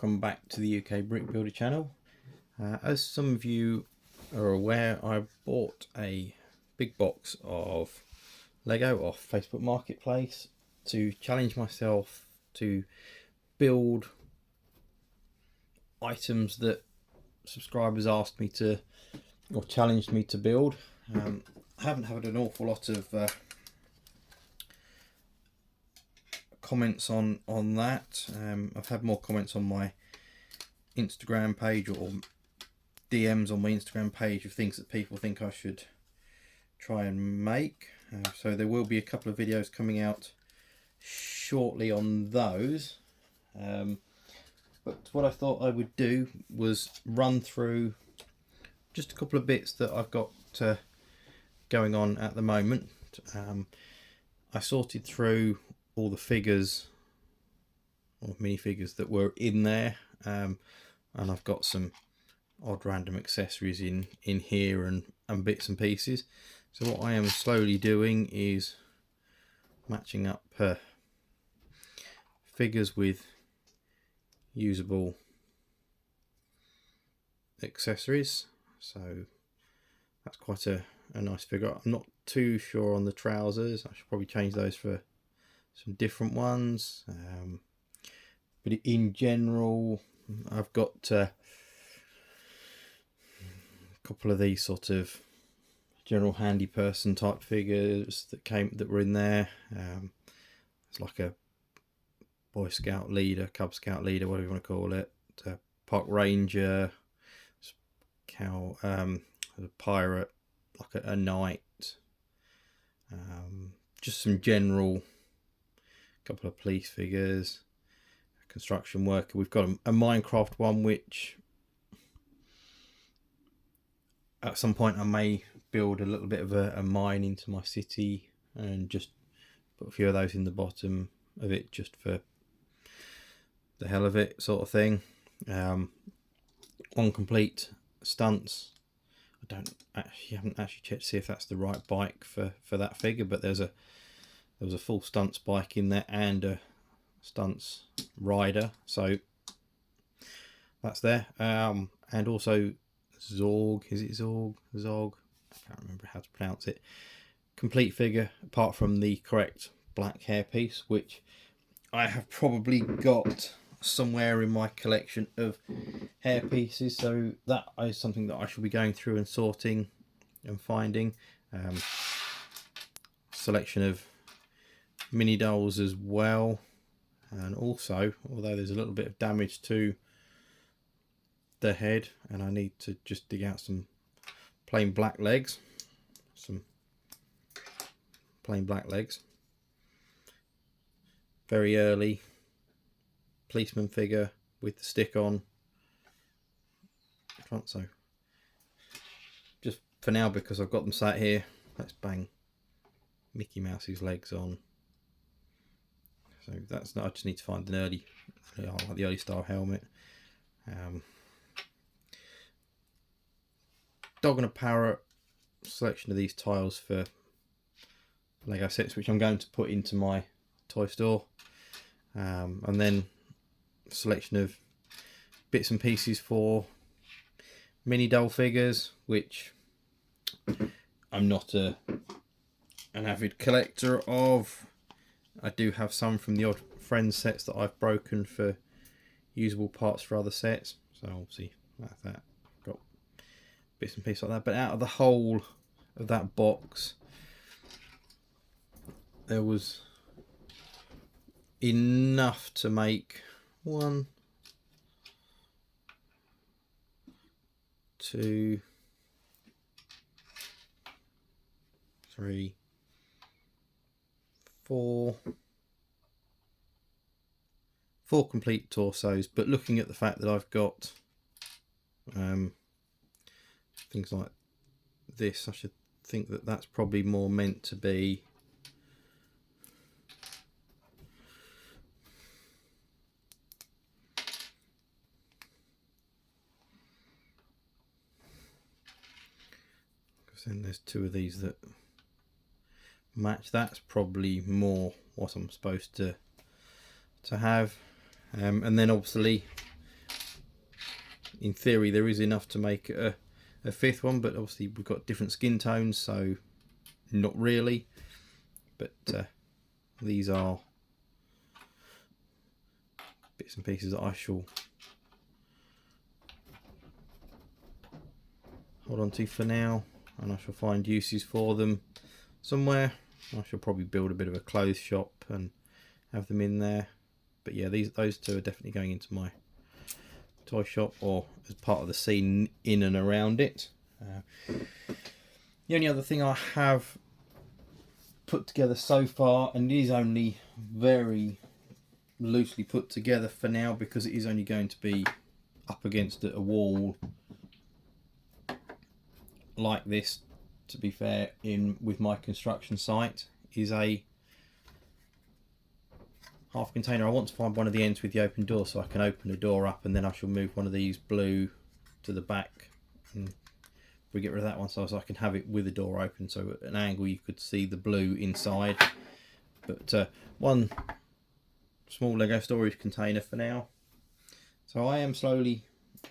welcome back to the UK Brick Builder channel. As some of you are aware, I bought a big box of Lego off Facebook Marketplace to challenge myself to build items that subscribers asked me to, or challenged me to build. I haven't had an awful lot of comments on that. I've had more comments on my Instagram page or DMs on my Instagram page of things that people think I should try and make. So there will be a couple of videos coming out shortly on those. But what I thought I would do was run through just a couple of bits that I've got going on at the moment. I sorted through all the figures or minifigures that were in there, and I've got some odd random accessories in here and bits and pieces. So what I am slowly doing is matching up figures with usable accessories. So that's quite a nice figure. I'm not too sure on the trousers. I should probably change those for some different ones, but in general I've got a couple of these sort of general handy person type figures that were in there. It's like a Boy Scout leader, Cub Scout leader, whatever you want to call it, park ranger, cow, a pirate, like a knight, just some general, couple of police figures, a construction worker. We've got a Minecraft one, which at some point I may build a little bit of a mine into my city and just put a few of those in the bottom of it just for the hell of it, sort of thing. On complete stunts. I haven't actually checked to see if that's the right bike for that figure, but there was a full stunts bike in there and a stunts rider, so that's there. And also Zorg, is it Zorg? I can't remember how to pronounce it. Complete figure, apart from the correct black hairpiece, which I have probably got somewhere in my collection of hairpieces, so that is something that I shall be going through and sorting and finding. Selection of mini dolls as well, and also, although there's a little bit of damage to the head and I need to just dig out some plain black legs, very early policeman figure with the stick on front. So just for now, because I've got them sat here, let's bang Mickey Mouse's legs on. So that's not, I just need to find an early, like the early style helmet. Dog and a parrot, selection of these tiles for Lego sets, which I'm going to put into my toy store, and then selection of bits and pieces for mini doll figures, which I'm not an avid collector of. I do have some from the odd friend sets that I've broken for usable parts for other sets, so obviously like that, got bits and pieces like that. But out of the whole of that box, there was enough to make 1, 2, 3, 4 complete torsos. But looking at the fact that I've got things like this, I should think that that's probably more meant to be then there's 2 of these that match. That's probably more what I'm supposed to have. And then obviously in theory there is enough to make a fifth one, but obviously we've got different skin tones, so not really. But these are bits and pieces that I shall hold on to for now, and I shall find uses for them somewhere. I shall probably build a bit of a clothes shop and have them in there. But yeah, those two are definitely going into my toy shop, or as part of the scene in and around it. The only other thing I have put together so far, and it is only very loosely put together for now because it is only going to be up against a wall like this, to be fair, in with my construction site, is a half container. I want to find one of the ends with the open door so I can open the door up, and then I shall move one of these blue to the back and we get rid of that one so I can have it with the door open, so at an angle you could see the blue inside. But one small Lego storage container for now. So I am slowly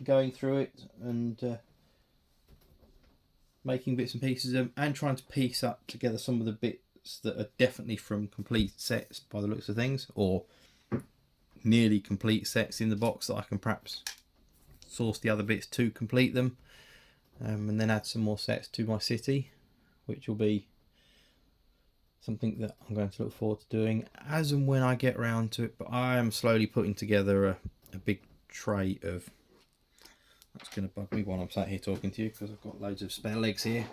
going through it and making bits and pieces of them, and trying to piece up together some of the bits that are definitely from complete sets by the looks of things, or nearly complete sets in the box that I can perhaps source the other bits to complete them, and then add some more sets to my city, which will be something that I'm going to look forward to doing as and when I get around to it. But I am slowly putting together a big tray of... That's going to bug me while I'm sat here talking to you because I've got loads of spare legs here.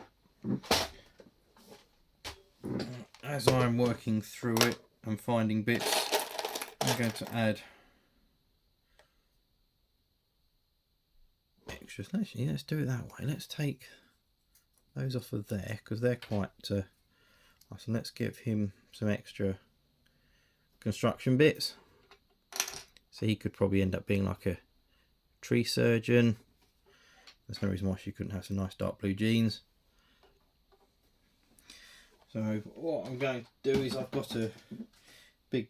As I'm working through it and finding bits, I'm going to add extras. Let's do it that way. Let's take those off of there because they're quite so let's give him some extra construction bits. So he could probably end up being like a tree surgeon. There's no reason why she couldn't have some nice dark blue jeans. So what I'm going to do is, I've got a big,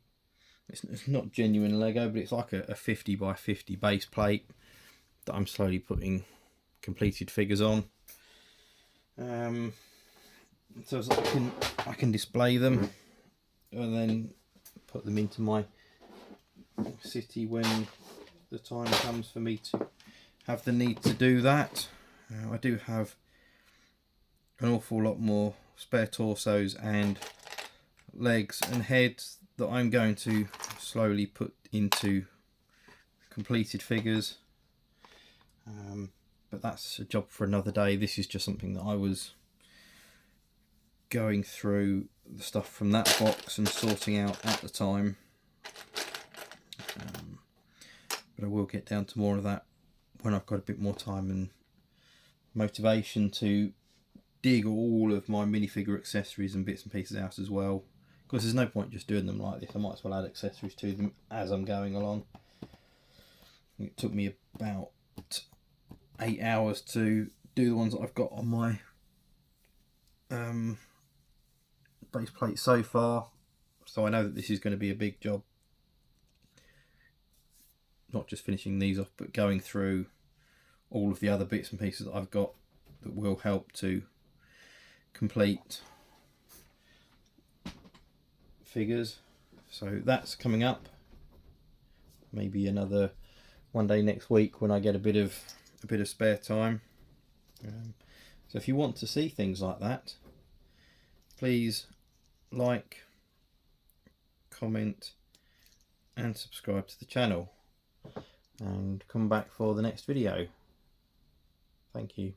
it's not genuine Lego, but it's like a 50 by 50 base plate that I'm slowly putting completed figures on. So I can display them and then put them into my city when the time comes for me to have the need to do that. I do have an awful lot more spare torsos and legs and heads that I'm going to slowly put into completed figures, but that's a job for another day. This is just something that I was going through the stuff from that box and sorting out at the time, but I will get down to more of that when I've got a bit more time and motivation to dig all of my minifigure accessories and bits and pieces out as well. Because there's no point just doing them like this. I might as well add accessories to them as I'm going along. It took me about 8 hours to do the ones that I've got on my base plate so far. So I know that this is going to be a big job. Not just finishing these off, but going through all of the other bits and pieces that I've got that will help to complete figures. So that's coming up. Maybe another one day next week when I get a bit of spare time. So if you want to see things like that, please like, comment and subscribe to the channel, and come back for the next video. Thank you.